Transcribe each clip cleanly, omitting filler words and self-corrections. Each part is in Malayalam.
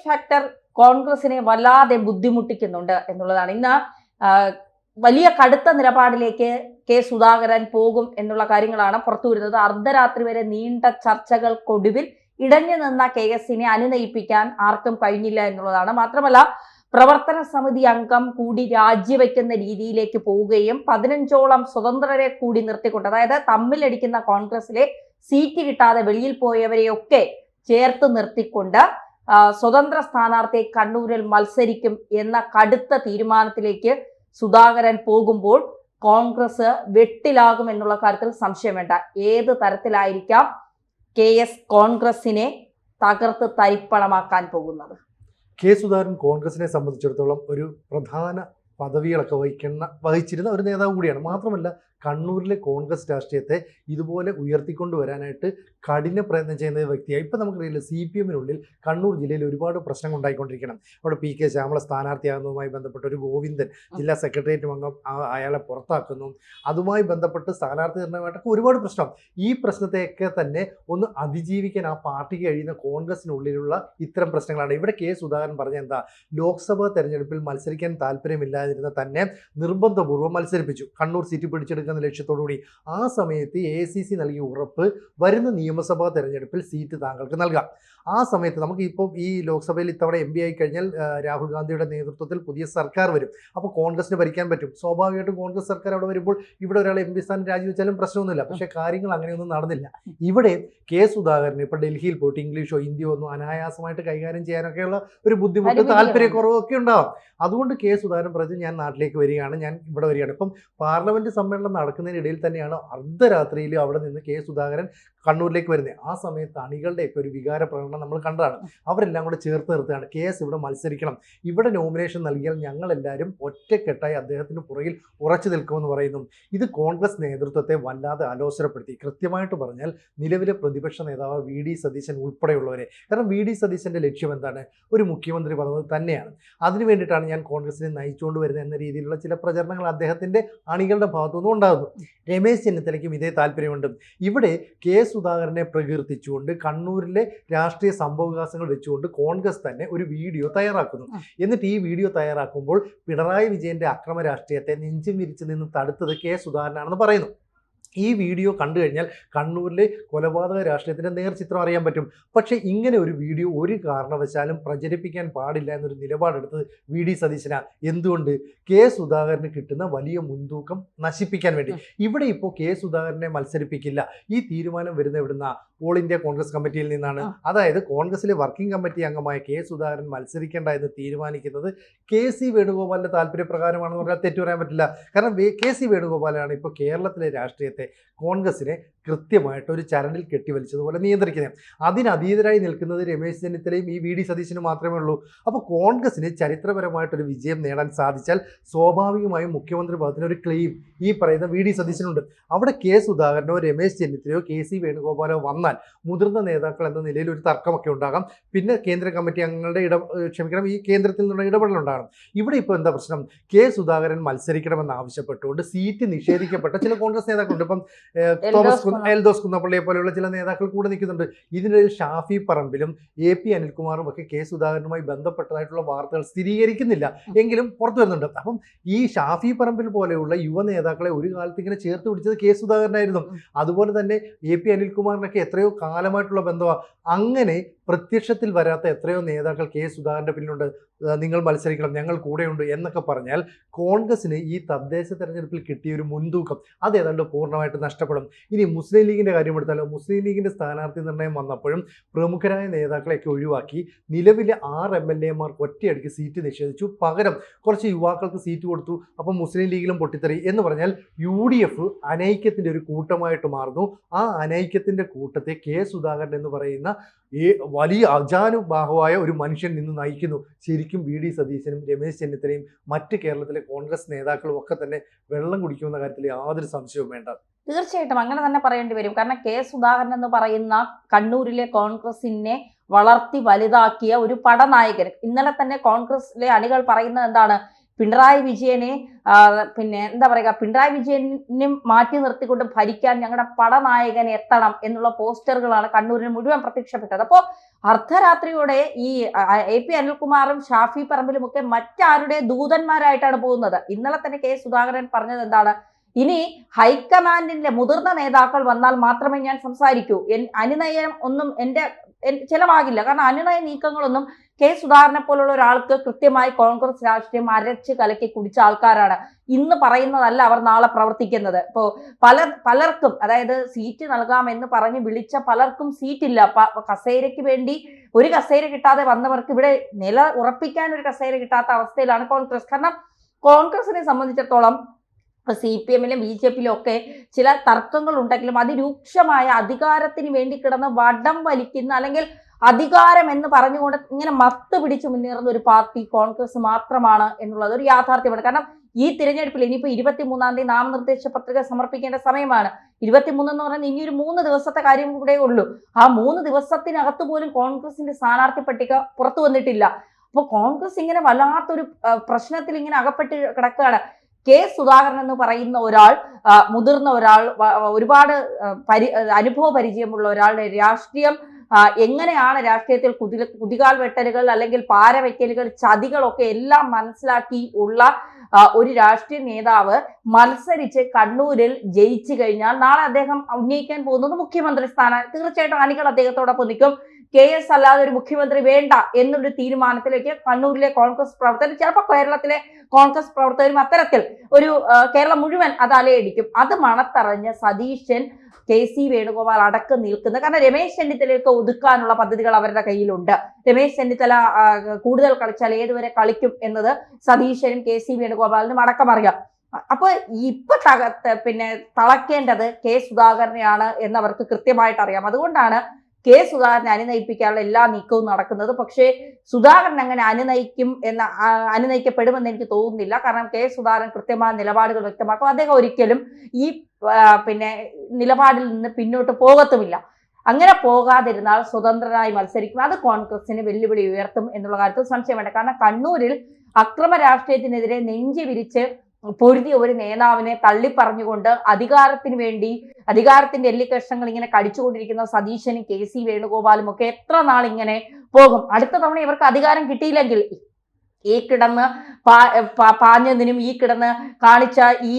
ഫാക്ടർ കോൺഗ്രസിനെ വല്ലാതെ ബുദ്ധിമുട്ടിക്കുന്നുണ്ട് എന്നുള്ളതാണ്. ഇന്ന് വലിയ കടുത്ത നിലപാടിലേക്ക് കെ സുധാകരൻ പോകും എന്നുള്ള കാര്യങ്ങളാണ് പുറത്തുവരുന്നത്. അർദ്ധരാത്രി വരെ നീണ്ട ചർച്ചകൾക്കൊടുവിൽ ഇടഞ്ഞു നിന്ന KSനെ അനുനയിപ്പിക്കാൻ ആർക്കും കഴിഞ്ഞില്ല എന്നുള്ളതാണ്. മാത്രമല്ല പ്രവർത്തന സമിതി അംഗം കൂടി രാജിവെക്കുന്ന രീതിയിലേക്ക് പോവുകയും 15ഓളം സ്വതന്ത്രരെ കൂടി നിർത്തിക്കൊണ്ട്, അതായത് തമ്മിലടിക്കുന്ന കോൺഗ്രസിലെ സീറ്റ് കിട്ടാതെ വെളിയിൽ പോയവരെയൊക്കെ ചേർത്ത് നിർത്തിക്കൊണ്ട് സ്വതന്ത്ര സ്ഥാനാർത്ഥി കണ്ണൂരിൽ മത്സരിക്കും എന്ന കടുത്ത തീരുമാനത്തിലേക്ക് സുധാകരൻ പോകുമ്പോൾ കോൺഗ്രസ് വെട്ടിലാകും എന്നുള്ള കാര്യത്തിൽ സംശയം വേണ്ട. ഏത് തരത്തിലായിരിക്കാം KS കോൺഗ്രസിനെ തകർത്ത് തരിപ്പണമാക്കാൻ പോകുന്നത്? കെ സുധാകരൻ കോൺഗ്രസിനെ സംബന്ധിച്ചിടത്തോളം ഒരു പ്രധാന പദവികളൊക്കെ വഹിച്ചിരുന്ന ഒരു നേതാവ് കൂടിയാണ്. മാത്രമല്ല കണ്ണൂരിലെ കോൺഗ്രസ് രാഷ്ട്രീയത്തെ ഇതുപോലെ ഉയർത്തിക്കൊണ്ടുവരാനായിട്ട് കഠിന പ്രയത്നം ചെയ്യുന്ന വ്യക്തിയാണ്. ഇപ്പം നമുക്കറിയില്ല, CPM-നുള്ളിൽ കണ്ണൂർ ജില്ലയിൽ ഒരുപാട് പ്രശ്നങ്ങൾ ഉണ്ടായിക്കൊണ്ടിരിക്കണം. അവിടെ PK ശ്യാമള സ്ഥാനാർത്ഥിയാകുന്നതുമായി ബന്ധപ്പെട്ട് ഒരു ഗോവിന്ദൻ ജില്ലാ സെക്രട്ടേറിയറ്റ് അംഗം അയാളെ പുറത്താക്കുന്നു. അതുമായി ബന്ധപ്പെട്ട് സ്ഥാനാർത്ഥി നിർണ്ണയമായിട്ടൊക്കെ ഒരുപാട് പ്രശ്നം. ഈ പ്രശ്നത്തെയൊക്കെ തന്നെ ഒന്ന് അതിജീവിക്കാൻ ആ പാർട്ടിക്ക് കഴിയുന്ന കോൺഗ്രസിനുള്ളിലുള്ള ഇത്തരം പ്രശ്നങ്ങളാണ്. ഇവിടെ കെ സുധാകരൻ പറഞ്ഞ എന്താ, ലോക്സഭാ തെരഞ്ഞെടുപ്പിൽ മത്സരിക്കാൻ താല്പര്യമില്ലാതിരുന്ന തന്നെ നിർബന്ധപൂർവ്വം മത്സരിപ്പിച്ചു, കണ്ണൂർ സീറ്റ് പിടിച്ചെടുക്കുന്ന ലക്ഷ്യത്തോടുകൂടി. ആ സമയത്ത് AICC നൽകിയ ഉറപ്പ്, വരുന്ന നിയമസഭാ തെരഞ്ഞെടുപ്പിൽ സീറ്റ് താങ്കൾക്ക് നൽകാം. ആ സമയത്ത് നമുക്ക് ഇപ്പോൾ ഈ ലോക്സഭയിൽ ഇത്തവണ MP ആയി കഴിഞ്ഞാൽ രാഹുൽ ഗാന്ധിയുടെ നേതൃത്വത്തിൽ പുതിയ സർക്കാർ വരും. അപ്പോൾ കോൺഗ്രസിന് ഭരിക്കാൻ പറ്റും. സ്വാഭാവികമായിട്ടും കോൺഗ്രസ് സർക്കാർ അവിടെ വരുമ്പോൾ ഇവിടെ ഒരാൾ MP സ്ഥാനം രാജിവെച്ചാലും പ്രശ്നമൊന്നുമില്ല. പക്ഷേ കാര്യങ്ങൾ അങ്ങനെയൊന്നും നടന്നില്ല. ഇവിടെ കെ സുധാകരന് ഇപ്പോൾ ഡൽഹിയിൽ പോയിട്ട് ഇംഗ്ലീഷോ ഹിന്ദിയോ ഒന്നും അനായാസമായിട്ട് കൈകാര്യം ചെയ്യാനൊക്കെയുള്ള ഒരു ബുദ്ധിമുട്ട്, താല്പര്യക്കുറവൊക്കെ ഉണ്ടാവും. അതുകൊണ്ട് കെ സുധാകരൻ പറഞ്ഞു, ഞാൻ നാട്ടിലേക്ക് വരികയാണ്, ഞാൻ ഇവിടെ വരികയാണ്. ഇപ്പം പാർലമെന്റ് സമ്മേളനം നടക്കുന്നതിനിടയിൽ തന്നെയാണ് അർദ്ധരാത്രിയിൽ അവിടെ നിന്ന് കെ സുധാകരൻ കണ്ണൂരിലേക്ക് വരുന്നത്. ആ സമയത്ത് അണികളുടെയൊക്കെ ഒരു വികാര പ്രകടനം നമ്മൾ കണ്ടതാണ്. അവരെല്ലാം കൂടെ ചേർത്ത് നിർത്തുകയാണ്, KS ഇവിടെ മത്സരിക്കണം, ഇവിടെ നോമിനേഷൻ നൽകിയാൽ ഞങ്ങളെല്ലാവരും ഒറ്റക്കെട്ടായി അദ്ദേഹത്തിന് പുറകിൽ ഉറച്ചു നിൽക്കുമെന്ന് പറയുന്നു. ഇത് കോൺഗ്രസ് നേതൃത്വത്തെ വല്ലാതെ ആലോചനപ്പെടുത്തി. കൃത്യമായിട്ട് പറഞ്ഞാൽ നിലവിലെ പ്രതിപക്ഷ നേതാവ് VD സതീശൻ ഉൾപ്പെടെയുള്ളവരെ, കാരണം VD സതീശൻ്റെ ലക്ഷ്യം എന്താണ്, ഒരു മുഖ്യമന്ത്രി പദവി തന്നെയാണ്. അതിനു വേണ്ടിയിട്ടാണ് ഞാൻ കോൺഗ്രസിനെ നയിച്ചുകൊണ്ട് വരുന്നത് എന്ന രീതിയിലുള്ള ചില പ്രചരണങ്ങൾ അദ്ദേഹത്തിൻ്റെ അണികളുടെ ഭാഗത്തുനിന്നും ഉണ്ടാകുന്നു. രമേശ് ചെന്നിത്തലയ്ക്കും ഇതേ താല്പര്യമുണ്ട്. ഇവിടെ കെ സുധാകരനെ പ്രകീർത്തിച്ചുകൊണ്ട് കണ്ണൂരിലെ രാഷ്ട്രീയ സംഭവവികാസങ്ങൾ വെച്ചുകൊണ്ട് കോൺഗ്രസ് തന്നെ ഒരു വീഡിയോ തയ്യാറാക്കുന്നു. എന്നിട്ട് ഈ വീഡിയോ തയ്യാറാക്കുമ്പോൾ പിണറായി വിജയന്റെ അക്രമ രാഷ്ട്രീയത്തെ നെഞ്ചും വിരിച്ച് നിന്ന് തടുത്തത് കെ സുധാകരനാണെന്ന് പറയുന്നു. ഈ വീഡിയോ കണ്ടു കഴിഞ്ഞാൽ കണ്ണൂരിലെ കൊലപാതക രാഷ്ട്രീയത്തിൻ്റെ നേർചിത്രം അറിയാൻ പറ്റും. പക്ഷേ ഇങ്ങനെ ഒരു വീഡിയോ ഒരു കാരണവശാലും പ്രചരിപ്പിക്കാൻ പാടില്ല എന്നൊരു നിലപാടെടുത്തത് VD സതീശനാണ്. എന്തുകൊണ്ട്? കെ സുധാകരന് കിട്ടുന്ന വലിയ മുൻതൂക്കം നശിപ്പിക്കാൻ വേണ്ടി. ഇവിടെ ഇപ്പോൾ കെ സുധാകരനെ മത്സരിപ്പിക്കില്ല. ഈ തീരുമാനം വരുന്ന എവിടുന്ന? ഓൾ ഇന്ത്യ കോൺഗ്രസ് കമ്മിറ്റിയിൽ നിന്നാണ്. അതായത് കോൺഗ്രസിലെ വർക്കിംഗ് കമ്മിറ്റി അംഗമായ കെ സുധാകരൻ മത്സരിക്കേണ്ട എന്ന് തീരുമാനിക്കുന്നത് KC വേണുഗോപാലിൻ്റെ താല്പര്യപ്രകാരമാണെന്ന് പറഞ്ഞാൽ തെറ്റു പറയാൻ പറ്റില്ല. കാരണം KC വേണുഗോപാലാണ് ഇപ്പോൾ കേരളത്തിലെ രാഷ്ട്രീയത്തെ കോൺഗ്രസിനെ കൃത്യമായിട്ട് ഒരു ചരടിൽ കെട്ടിവലിച്ചതുപോലെ നിയന്ത്രിക്കുന്നത്. അതിനതീതരായി നിൽക്കുന്നത് രമേശ് ചെന്നിത്തലയും ഈ VD സതീശനും മാത്രമേ ഉള്ളൂ. അപ്പോൾ കോൺഗ്രസിന് ചരിത്രപരമായിട്ടൊരു വിജയം നേടാൻ സാധിച്ചാൽ സ്വാഭാവികമായും മുഖ്യമന്ത്രി പദത്തിന് ഒരു ക്ലെയിം ഈ പറയുന്ന VD സതീശനുണ്ട്. അവിടെ കെ സുധാകരനോ രമേശ് ചെന്നിത്തലയോ KC വേണുഗോപാലോ വന്നാൽ മുതിർന്ന നേതാക്കൾ എന്ന നിലയിൽ ഒരു തർക്കമൊക്കെ ഉണ്ടാകാം. പിന്നെ കേന്ദ്ര കമ്മിറ്റി അംഗങ്ങളുടെ ഈ കേന്ദ്രത്തിൽ നിന്നുള്ള ഇടപെടലുണ്ടാകണം. ഇവിടെ ഇപ്പോൾ എന്താ പ്രശ്നം? കെ സുധാകരൻ മത്സരിക്കണമെന്ന് ആവശ്യപ്പെട്ടുകൊണ്ട് സീറ്റ് നിഷേധിക്കപ്പെട്ട ചില കോൺഗ്രസ് നേതാക്കളുണ്ട്. ഇപ്പം എൽദോസ് കുന്നപ്പള്ളിയെ പോലെയുള്ള ചില നേതാക്കൾ കൂടെ നിൽക്കുന്നുണ്ട്. ഇതിനിടയിൽ ഷാഫി പറമ്പിലും AP അനിൽകുമാറും ഒക്കെ കെ സുധാകരനുമായി ബന്ധപ്പെട്ടതായിട്ടുള്ള വാർത്തകൾ സ്ഥിരീകരിക്കുന്നില്ല, എങ്കിലും പുറത്തു വരുന്നുണ്ട്. അപ്പം ഈ ഷാഫി പറമ്പിൽ പോലെയുള്ള യുവ നേതാക്കളെ ഒരു കാലത്ത് ഇങ്ങനെ ചേർത്ത് പിടിച്ചത് കെ സുധാകരനായിരുന്നു. അതുപോലെ തന്നെ AP അനിൽകുമാറിനൊക്കെ എത്രയോ കാലമായിട്ടുള്ള ബന്ധമാണ്. അങ്ങനെ പ്രത്യക്ഷത്തിൽ വരാത്ത എത്രയോ നേതാക്കൾ കെ സുധാകരൻ്റെ പിന്നിലുണ്ട്. നിങ്ങൾ മത്സരിക്കണം, ഞങ്ങൾ കൂടെയുണ്ട് എന്നൊക്കെ പറഞ്ഞാൽ കോൺഗ്രസിന് ഈ തദ്ദേശ തെരഞ്ഞെടുപ്പിൽ കിട്ടിയ ഒരു മുൻതൂക്കം അത് ഏതാണ്ട് പൂർണ്ണമായിട്ട് നഷ്ടപ്പെടും. ഇനി മുസ്ലിം ലീഗിൻ്റെ കാര്യം എടുത്താലോ, മുസ്ലിം ലീഗിൻ്റെ സ്ഥാനാർത്ഥി നിർണ്ണയം വന്നപ്പോഴും പ്രമുഖരായ നേതാക്കളെയൊക്കെ ഒഴിവാക്കി നിലവിലെ 6 MLA-മാർക്ക് ഒറ്റയടിക്ക് സീറ്റ് നിഷേധിച്ചു. പകരം കുറച്ച് യുവാക്കൾക്ക് സീറ്റ് കൊടുത്തു. അപ്പം മുസ്ലിം ലീഗിലും പൊട്ടിത്തെറി എന്ന് പറഞ്ഞാൽ UDF അനൈക്യത്തിൻ്റെ ഒരു കൂട്ടമായിട്ട് മാറുന്നു. ആ അനൈക്യത്തിൻ്റെ കൂട്ടത്തെ കെ സുധാകരൻ എന്ന് പറയുന്ന വലിയ അജാനുബാഹുവായ ഒരു മനുഷ്യൻ നിന്ന് നയിക്കുന്നു. ശരിക്കും VD സതീശനും രമേശ് ചെന്നിത്തലയും മറ്റ് കേരളത്തിലെ കോൺഗ്രസ് നേതാക്കളും ഒക്കെ തന്നെ വെള്ളം കുടിക്കുമെന്ന കാര്യത്തിൽ യാതൊരു സംശയവും വേണ്ട. തീർച്ചയായിട്ടും അങ്ങനെ തന്നെ പറയേണ്ടി വരും. കാരണം കെ സുധാകരൻ എന്ന് പറയുന്ന കണ്ണൂരിലെ കോൺഗ്രസിനെ വളർത്തി വലുതാക്കിയ ഒരു പടനായകൻ. ഇന്നലെ തന്നെ കോൺഗ്രസിലെ അണികൾ പറയുന്നത് എന്താണ്? പിണറായി വിജയനെ പിണറായി വിജയനെ മാറ്റി നിർത്തിക്കൊണ്ട് ഭരിക്കാൻ ഞങ്ങളുടെ പടനായകൻ എത്തണം എന്നുള്ള പോസ്റ്ററുകളാണ് കണ്ണൂരിന് മുഴുവൻ പ്രത്യക്ഷപ്പെട്ടത്. അപ്പോൾ അർദ്ധരാത്രിയോടെ ഈ AP അനിൽകുമാറും ഷാഫി പറമ്പിലും ഒക്കെ മറ്റാരുടെ ദൂതന്മാരായിട്ടാണ് പോകുന്നത്. ഇന്നലെ തന്നെ കെ സുധാകരൻ പറഞ്ഞത് എന്താണ്? ഇനി ഹൈക്കമാൻഡിന്റെ മുതിർന്ന നേതാക്കൾ വന്നാൽ മാത്രമേ ഞാൻ സംസാരിക്കൂ. അനുനയം ഒന്നും എന്റെ ചെലവാകില്ല. കാരണം അനുനയ നീക്കങ്ങളൊന്നും കെ സുധാകരനെ പോലുള്ള ഒരാൾക്ക് കൃത്യമായി കോൺഗ്രസ് രാഷ്ട്രീയം അരച്ച് കലക്കി കുടിച്ച ആൾക്കാരാണ്. ഇന്ന് പറയുന്നതല്ല അവർ നാളെ പ്രവർത്തിക്കുന്നത്. ഇപ്പോ പലർക്കും, അതായത് സീറ്റ് നൽകാമെന്ന് പറഞ്ഞ് വിളിച്ച പലർക്കും സീറ്റില്ല. കസേരയ്ക്ക് വേണ്ടി ഒരു കസേര കിട്ടാതെ വന്നവർക്ക് ഇവിടെ നില ഉറപ്പിക്കാൻ ഒരു കസേര കിട്ടാത്ത അവസ്ഥയിലാണ് കോൺഗ്രസ്. കാരണം കോൺഗ്രസിനെ സംബന്ധിച്ചിടത്തോളം CPM-ലും BJP-യിലും ഒക്കെ ചില തർക്കങ്ങൾ ഉണ്ടെങ്കിലും അതിരൂക്ഷമായ അധികാരത്തിന് വേണ്ടി കിടന്ന് വടം വലിക്കുന്ന, അല്ലെങ്കിൽ അധികാരം എന്ന് പറഞ്ഞുകൊണ്ട് ഇങ്ങനെ മത്ത് പിടിച്ച് മുന്നേറുന്ന ഒരു പാർട്ടി കോൺഗ്രസ് മാത്രമാണ് എന്നുള്ളത് ഒരു യാഥാർത്ഥ്യമാണ്. കാരണം ഈ തിരഞ്ഞെടുപ്പിൽ ഇനിയിപ്പോൾ 23-ാം തീയതി നാമനിർദ്ദേശ പത്രിക സമർപ്പിക്കേണ്ട സമയമാണ്. 23 എന്ന് പറയുന്നത് ഇനി ഒരു 3 ദിവസത്തെ കാര്യം കൂടെ ഉള്ളൂ. ആ 3 ദിവസത്തിനകത്ത് പോലും കോൺഗ്രസിന്റെ സ്ഥാനാർത്ഥി പട്ടിക പുറത്തു വന്നിട്ടില്ല. അപ്പോൾ കോൺഗ്രസ് ഇങ്ങനെ വല്ലാത്തൊരു പ്രശ്നത്തിൽ ഇങ്ങനെ അകപ്പെട്ട് കിടക്കുകയാണ്. കെ സുധാകരൻ എന്ന് പറയുന്ന ഒരാൾ, മുതിർന്ന ഒരാൾ, ഒരുപാട് അനുഭവ പരിചയമുള്ള ഒരാളുടെ രാഷ്ട്രീയം എങ്ങനെയാണ് രാഷ്ട്രീയത്തിൽ കുതികാൽ വെട്ടലുകൾ അല്ലെങ്കിൽ പാരവയ്ക്കലുകൾ, ചതികളൊക്കെ എല്ലാം മനസ്സിലാക്കി ഉള്ള ഒരു രാഷ്ട്രീയ നേതാവ് മത്സരിച്ച് കണ്ണൂരിൽ ജയിച്ചു കഴിഞ്ഞാൽ നാളെ അദ്ദേഹം ഉന്നയിക്കാൻ പോകുന്നത് മുഖ്യമന്ത്രി സ്ഥാനം. തീർച്ചയായിട്ടും അണികൾ അദ്ദേഹത്തോടൊപ്പം നിൽക്കും. KS അല്ലാതെ ഒരു മുഖ്യമന്ത്രി വേണ്ട എന്നൊരു തീരുമാനത്തിലേക്ക് കണ്ണൂരിലെ കോൺഗ്രസ് പ്രവർത്തകർ, ചിലപ്പോൾ കേരളത്തിലെ കോൺഗ്രസ് പ്രവർത്തകരും അത്തരത്തിൽ ഒരു കേരളം മുഴുവൻ അത് അലയടിക്കും. അത് മണത്തറിഞ്ഞ് സതീശൻ, KC വേണുഗോപാൽ അടക്കം നിൽക്കുന്നത്. കാരണം രമേശ് ചെന്നിത്തലയൊക്കെ ഒതുക്കാനുള്ള പദ്ധതികൾ അവരുടെ കയ്യിലുണ്ട്. രമേശ് ചെന്നിത്തല കൂടുതൽ കളിച്ചാൽ ഏതുവരെ കളിക്കും എന്നത് സതീശനും KC വേണുഗോപാലിനും അടക്കം അറിയാം. അപ്പൊ ഇപ്പൊ തളയ്ക്കേണ്ടത് കെ സുധാകരനെയാണ് എന്നവർക്ക് കൃത്യമായിട്ട് അറിയാം. അതുകൊണ്ടാണ് കെ സുധാകരനെ അനുനയിപ്പിക്കാനുള്ള എല്ലാ നീക്കവും നടക്കുന്നത്. പക്ഷേ സുധാകരൻ അങ്ങനെ അനുനയിക്കപ്പെടുമെന്ന് എനിക്ക് തോന്നുന്നില്ല. കാരണം കെ സുധാകരൻ കൃത്യമായ നിലപാടുകൾ വ്യക്തമാക്കും. അദ്ദേഹം ഒരിക്കലും ഈ നിലപാടിൽ നിന്ന് പിന്നോട്ട് പോകത്തുമില്ല. അങ്ങനെ പോകാതിരുന്നാൽ സ്വതന്ത്രനായി മത്സരിക്കും. അത് കോൺഗ്രസിന് വെല്ലുവിളി ഉയർത്തും എന്നുള്ള കാര്യത്തിൽ സംശയം വേണ്ട. കാരണം കണ്ണൂരിൽ അക്രമ രാഷ്ട്രീയത്തിനെതിരെ നെഞ്ചി വിരിച്ച് പൊരുതിയ ഒരു നേതാവിനെ തള്ളിപ്പറഞ്ഞുകൊണ്ട് അധികാരത്തിന് വേണ്ടി അധികാരത്തിന്റെ എല്ലിക്കഷ്ണങ്ങൾ ഇങ്ങനെ കടിച്ചുകൊണ്ടിരിക്കുന്ന സതീശനും KC വേണുഗോപാലും ഒക്കെ എത്ര നാൾ ഇങ്ങനെ പോകും? അടുത്ത തവണ ഇവർക്ക് അധികാരം കിട്ടിയില്ലെങ്കിൽ ഈ കിടന്ന് പാഞ്ഞതിനും ഈ കിടന്ന് കാണിച്ച ഈ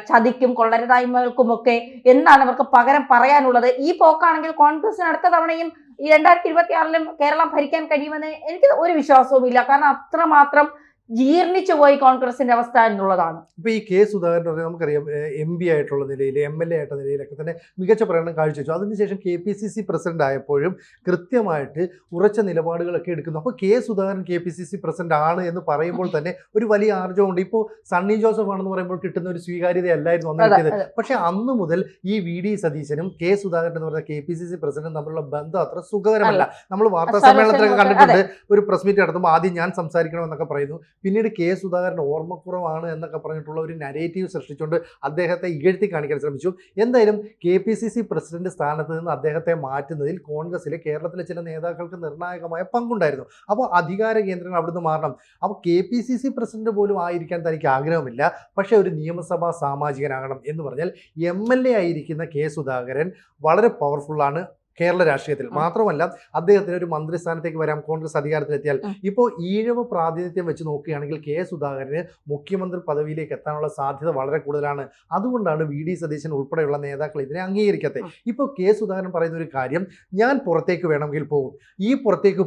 ചതിക്കും കൊള്ളരുതായ്മകൾക്കുമൊക്കെ എന്താണ് ഇവർക്ക് പകരം പറയാനുള്ളത്? ഈ പോക്കാണെങ്കിൽ കോൺഗ്രസിന് അടുത്ത തവണയും ഈ 2026-ലും കേരളം ഭരിക്കാൻ കഴിയുമെന്ന് എനിക്ക് ഒരു വിശ്വാസവും ഇല്ല. കാരണം അത്രമാത്രം ജീർണിച്ചു പോയി കോൺഗ്രസിന്റെ അവസ്ഥ എന്നുള്ളതാണ്. ഇപ്പൊ ഈ കെ സുധാകരൻ പറഞ്ഞാൽ നമുക്കറിയാം, MP ആയിട്ടുള്ള നിലയിൽ, MLA ആയിട്ടുള്ള നിലയിലൊക്കെ തന്നെ മികച്ച പ്രകടനം കാഴ്ചവെച്ചു. അതിനുശേഷം KPCC പ്രസിഡന്റ് ആയപ്പോഴും കൃത്യമായിട്ട് ഉറച്ച നിലപാടുകളൊക്കെ എടുക്കുന്നു. അപ്പോൾ കെ സുധാകരൻ KPCC പ്രസിഡന്റ് ആണ് എന്ന് പറയുമ്പോൾ തന്നെ ഒരു വലിയ ആർജവമുണ്ട്. ഇപ്പോൾ സണ്ണി ജോസഫ് ആണെന്ന് പറയുമ്പോൾ കിട്ടുന്ന ഒരു സ്വീകാര്യതയല്ലായിരുന്നു അന്ന് കിട്ടിയത്. പക്ഷെ അന്ന് മുതൽ ഈ VD സതീശനും കെ സുധാകരൻ എന്ന് പറഞ്ഞ KPCC പ്രസിഡന്റും തമ്മിലുള്ള ബന്ധം അത്ര സുഖകരമല്ല. നമ്മൾ വാർത്താ സമ്മേളനത്തിലൊക്കെ കണ്ടിട്ടുണ്ട്. ഒരു പ്രസ് മീറ്റ് നടത്തുമ്പോൾ ആദ്യം ഞാൻ സംസാരിക്കണമെന്നൊക്കെ പറയുന്നു. പിന്നീട് കെ സുധാകരൻ ഓർമ്മക്കുറവാണ് എന്നൊക്കെ പറഞ്ഞിട്ടുള്ള ഒരു നരേറ്റീവ് സൃഷ്ടിച്ചുകൊണ്ട് അദ്ദേഹത്തെ ഇകഴ്ത്തി കാണിക്കാൻ ശ്രമിച്ചു. എന്തായാലും KPCC പ്രസിഡന്റ് സ്ഥാനത്ത് നിന്ന് അദ്ദേഹത്തെ മാറ്റുന്നതിൽ കോൺഗ്രസിലെ കേരളത്തിലെ ചില നേതാക്കൾക്ക് നിർണായകമായ പങ്കുണ്ടായിരുന്നു. അപ്പോൾ അധികാര കേന്ദ്രങ്ങൾ അവിടുന്ന് മാറണം. അപ്പോൾ KPCC പ്രസിഡന്റ് പോലും ആയിരിക്കാൻ തനിക്ക് ആഗ്രഹമില്ല, പക്ഷേ ഒരു നിയമസഭാ സാമാജികനാകണം എന്ന് പറഞ്ഞാൽ MLA ആയിരിക്കുന്ന കെ സുധാകരൻ വളരെ പവർഫുള്ളാണ് കേരള രാഷ്ട്രീയത്തിൽ. മാത്രമല്ല അദ്ദേഹത്തിന് ഒരു മന്ത്രിസ്ഥാനത്തേക്ക് വരാം കോൺഗ്രസ് അധികാരത്തിലെത്തിയാൽ. ഇപ്പോൾ ഈഴവ പ്രാതിനിധ്യം വെച്ച് നോക്കുകയാണെങ്കിൽ കെ സുധാകരന് മുഖ്യമന്ത്രി പദവിയിലേക്ക് എത്താനുള്ള സാധ്യത വളരെ കൂടുതലാണ്. അതുകൊണ്ടാണ് VD സതീശൻ ഉൾപ്പെടെയുള്ള നേതാക്കൾ ഇതിനെ അംഗീകരിക്കാത്തത്. ഇപ്പോൾ കെ സുധാകരൻ പറയുന്ന ഒരു കാര്യം, ഞാൻ പുറത്തേക്ക് വേണമെങ്കിൽ പോകും, ഈ പുറത്തേക്ക്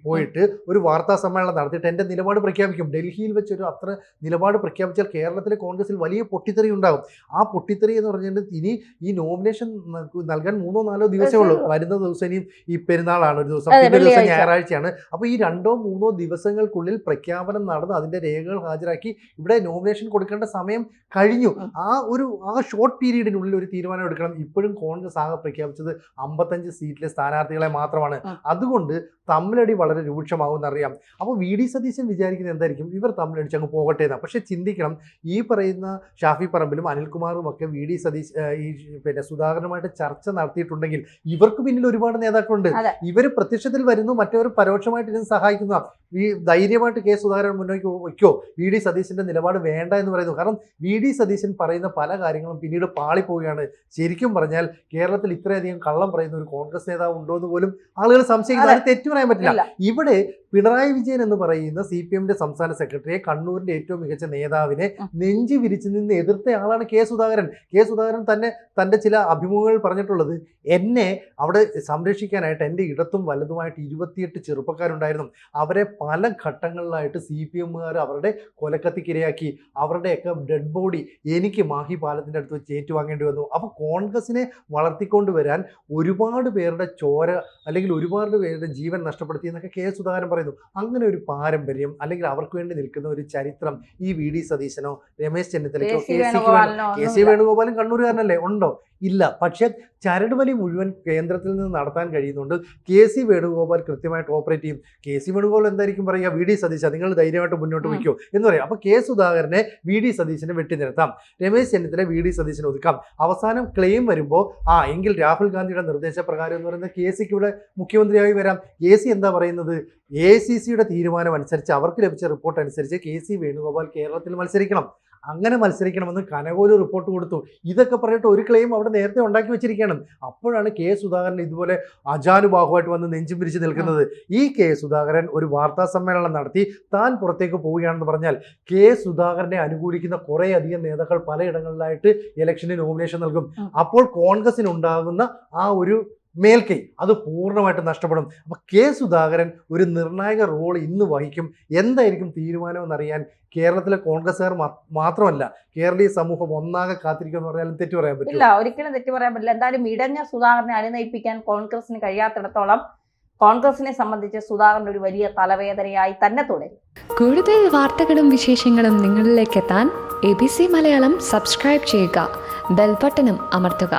പോയിട്ട് ഒരു വാർത്താ സമ്മേളനം നടത്തിയിട്ട് എൻ്റെ നിലപാട് പ്രഖ്യാപിക്കും. ഡൽഹിയിൽ വെച്ചൊരു അത്ര നിലപാട് പ്രഖ്യാപിച്ചാൽ കേരളത്തിലെ കോൺഗ്രസിൽ വലിയ പൊട്ടിത്തെറി ഉണ്ടാകും. ആ പൊട്ടിത്തെറി എന്ന് പറഞ്ഞിട്ട് ഇനി ഈ നോമിനേഷൻ നൽകാൻ 3-4 ദിവസമേ ഉള്ളൂ. വരുന്ന ദിവസം ഇനിയും ഈ പെരുന്നാളാണ്, ഒരു ദിവസം, പിന്നെ ഒരു ദിവസം ഞായറാഴ്ചയാണ്. അപ്പോൾ ഈ 2-3 ദിവസങ്ങൾക്കുള്ളിൽ പ്രഖ്യാപനം നടന്ന് അതിന്റെ രേഖകൾ ഹാജരാക്കി ഇവിടെ നോമിനേഷൻ കൊടുക്കേണ്ട സമയം കഴിഞ്ഞു. ആ ഷോർട്ട് പീരീഡിനുള്ളിൽ ഒരു തീരുമാനം എടുക്കണം. ഇപ്പോഴും കോൺഗ്രസ് ആകെ പ്രഖ്യാപിച്ചത് 55 സീറ്റിലെ സ്ഥാനാർത്ഥികളെ മാത്രമാണ്. അതുകൊണ്ട് തമ്മിലടി വളരെ രൂക്ഷമാകുമെന്നറിയാം. അപ്പോൾ VD സതീശൻ വിചാരിക്കുന്നത് എന്തായിരിക്കും, ഇവർ തമ്മിലടിച്ച് അങ്ങ് പോകട്ടെ എന്നാണ്. പക്ഷെ ചിന്തിക്കണം, ഈ പറയുന്ന ഷാഫി പറമ്പിലും അനിൽകുമാറും ഒക്കെ VD സതീശ് സുധാകരനുമായിട്ട് ചർച്ച നടത്തിയിട്ടുണ്ടെങ്കിൽ ഇവർക്ക് പിന്നിൽ ഒരുപാട് നേതാക്കളുണ്ട്. ഇവർ പ്രത്യക്ഷത്തിൽ വരുന്നു, മറ്റവർ പരോക്ഷമായിട്ട് ഇതിന് സഹായിക്കുന്നു. ഈ ധൈര്യമായിട്ട് കെ സുധാകരൻ മുന്നോട്ട് വയ്ക്കോ വി ഡി സതീശന്റെ നിലപാട് വേണ്ട എന്ന് പറയുന്നു. കാരണം വി ഡി സതീശൻ പറയുന്ന പല കാര്യങ്ങളും പിന്നീട് പാളിപ്പോവുകയാണ്. ശരിക്കും പറഞ്ഞാൽ കേരളത്തിൽ ഇത്രയധികം കള്ളം പറയുന്ന ഒരു കോൺഗ്രസ് നേതാവ് ഉണ്ടോ എന്ന് പോലും ആളുകൾ സംശയിക്കുന്നത്. തെറ്റു പറയാൻ പറ്റില്ല. ഇവിടെ പിണറായി വിജയൻ എന്ന് പറയുന്ന CPMന്റെ സംസ്ഥാന സെക്രട്ടറിയെ, കണ്ണൂരിന്റെ ഏറ്റവും മികച്ച നേതാവിനെ നെഞ്ചു വിരിച്ചു നിന്ന് എതിർത്ത ആളാണ് കെ സുധാകരൻ. കെ സുധാകരൻ തന്നെ തൻ്റെ ചില അഭിമുഖങ്ങൾ പറഞ്ഞിട്ടുള്ളത്, എന്നെ അവിടെ സംരക്ഷിക്കാനായിട്ട് എൻ്റെ ഇടത്തും വലതുമായിട്ട് 28 ചെറുപ്പക്കാരുണ്ടായിരുന്നു. അവരെ പല ഘട്ടങ്ങളിലായിട്ട് CPMകാർ അവരുടെ കൊലക്കത്തിക്കിരയാക്കി. അവരുടെയൊക്കെ ഡെഡ് ബോഡി എനിക്ക് മാഹി പാലത്തിൻ്റെ അടുത്ത് വെച്ച് ഏറ്റുവാങ്ങേണ്ടി വന്നു. അപ്പോൾ കോൺഗ്രസിനെ വളർത്തിക്കൊണ്ട് വരാൻ ഒരുപാട് പേരുടെ ചോര അല്ലെങ്കിൽ ഒരുപാട് പേരുടെ ജീവൻ നഷ്ടപ്പെടുത്തി എന്നൊക്കെ കെ സുധാകരൻ പറയുന്നു. അങ്ങനെ ഒരു പാരമ്പര്യം അല്ലെങ്കിൽ അവർക്ക് വേണ്ടി നിൽക്കുന്ന ഒരു ചരിത്രം ഈ വി ഡി സതീശനോ രമേശ് ചെന്നിത്തലയ്ക്കോ കെ സി വേണുഗോപാലും കണ്ണൂരുകാരനല്ലേ? ഉണ്ടോ? ഇല്ല. പക്ഷെ ചരടുവലി മുഴുവൻ കേന്ദ്രത്തിൽ നിന്ന് നടത്താൻ കഴിയുന്നുണ്ട്. കെ സി വേണുഗോപാൽ കൃത്യമായിട്ട് ഓപ്പറേറ്റ് ചെയ്യും. കെ സി വേണുഗോപാൽ എന്തായിരിക്കും പറയുക? വി ഡി സതീശ നിങ്ങൾ ധൈര്യമായിട്ട് മുന്നോട്ട് വയ്ക്കോ എന്ന് പറയാം. അപ്പോൾ കെ സുധാകരനെ വി ഡി സതീശനെ വെട്ടിനിർത്താം, രമേശ് ചെന്നിത്തല വി ഡി സതീശനെ ഒതുക്കാം. അവസാനം ക്ലെയിം വരുമ്പോൾ എങ്കിൽ രാഹുൽ ഗാന്ധിയുടെ നിർദ്ദേശപ്രകാരം എന്ന് പറയുന്നത് കെ സിക്ക് ഇവിടെ മുഖ്യമന്ത്രിയായി വരാം. കെ സി എന്താ പറയുന്നത്? AICCയുടെ തീരുമാനം അനുസരിച്ച് അവർക്ക് ലഭിച്ച റിപ്പോർട്ട് അനുസരിച്ച് കെ സി വേണുഗോപാൽ കേരളത്തിൽ മത്സരിക്കണം. അങ്ങനെ മത്സരിക്കണമെന്ന് കനകോലു റിപ്പോർട്ട് കൊടുത്തു. ഇതൊക്കെ പറഞ്ഞിട്ട് ഒരു ക്ലെയിം അവിടെ നേരത്തെ ഉണ്ടാക്കി വെച്ചിരിക്കുകയാണ്. അപ്പോഴാണ് കെ സുധാകരൻ ഇതുപോലെ അജാനുബാഹുവായിട്ട് വന്ന് നെഞ്ചും പിരിച്ച് നിൽക്കുന്നത്. ഈ കെ സുധാകരൻ ഒരു വാർത്താ സമ്മേളനം നടത്തി താൻ പുറത്തേക്ക് പോവുകയാണെന്ന് പറഞ്ഞാൽ കെ സുധാകരനെ അനുകൂലിക്കുന്ന കുറേ അധികം നേതാക്കൾ പലയിടങ്ങളിലായിട്ട് ഇലക്ഷന് നോമിനേഷൻ നൽകും. അപ്പോൾ കോൺഗ്രസിനുണ്ടാകുന്ന ആ ഒരു മേൽക്കൈ അത് പൂർണ്ണമായിട്ട് നഷ്ടപ്പെടും. അപ്പോൾ കെ സുധാകരൻ ഒരു നിർണായക റോൾ ഇന്ന് വഹിക്കും. എന്തായിരിക്കും തീരുമാനമെന്നറിയാൻ കേരളത്തിലെ കോൺഗ്രസ്സുകാർ മാത്രമല്ല കേരളീയ സമൂഹം ഒന്നാകെ കാത്തിരിക്കുമെന്ന് പറഞ്ഞാലും തെറ്റു പറയാൻ പറ്റില്ല. ഒരിക്കലും തെറ്റു പറയാൻ പറ്റില്ല. എന്തായാലും ഇടഞ്ഞ സുധാകരനെ അനുനയിപ്പിക്കാൻ കോൺഗ്രസിന് കഴിയാത്തിടത്തോളം കോൺഗ്രസിനെ സംബന്ധിച്ച് സുധാകരൻ ഒരു വലിയ തലവേദനയായി തന്നെ തുടരും. കൂടുതൽ വാർത്തകളും വിശേഷങ്ങളും നിങ്ങളിലേക്ക് എത്താൻ ABC മലയാളം സബ്സ്ക്രൈബ് ചെയ്യുക, ബെൽബട്ടനും അമർത്തുക.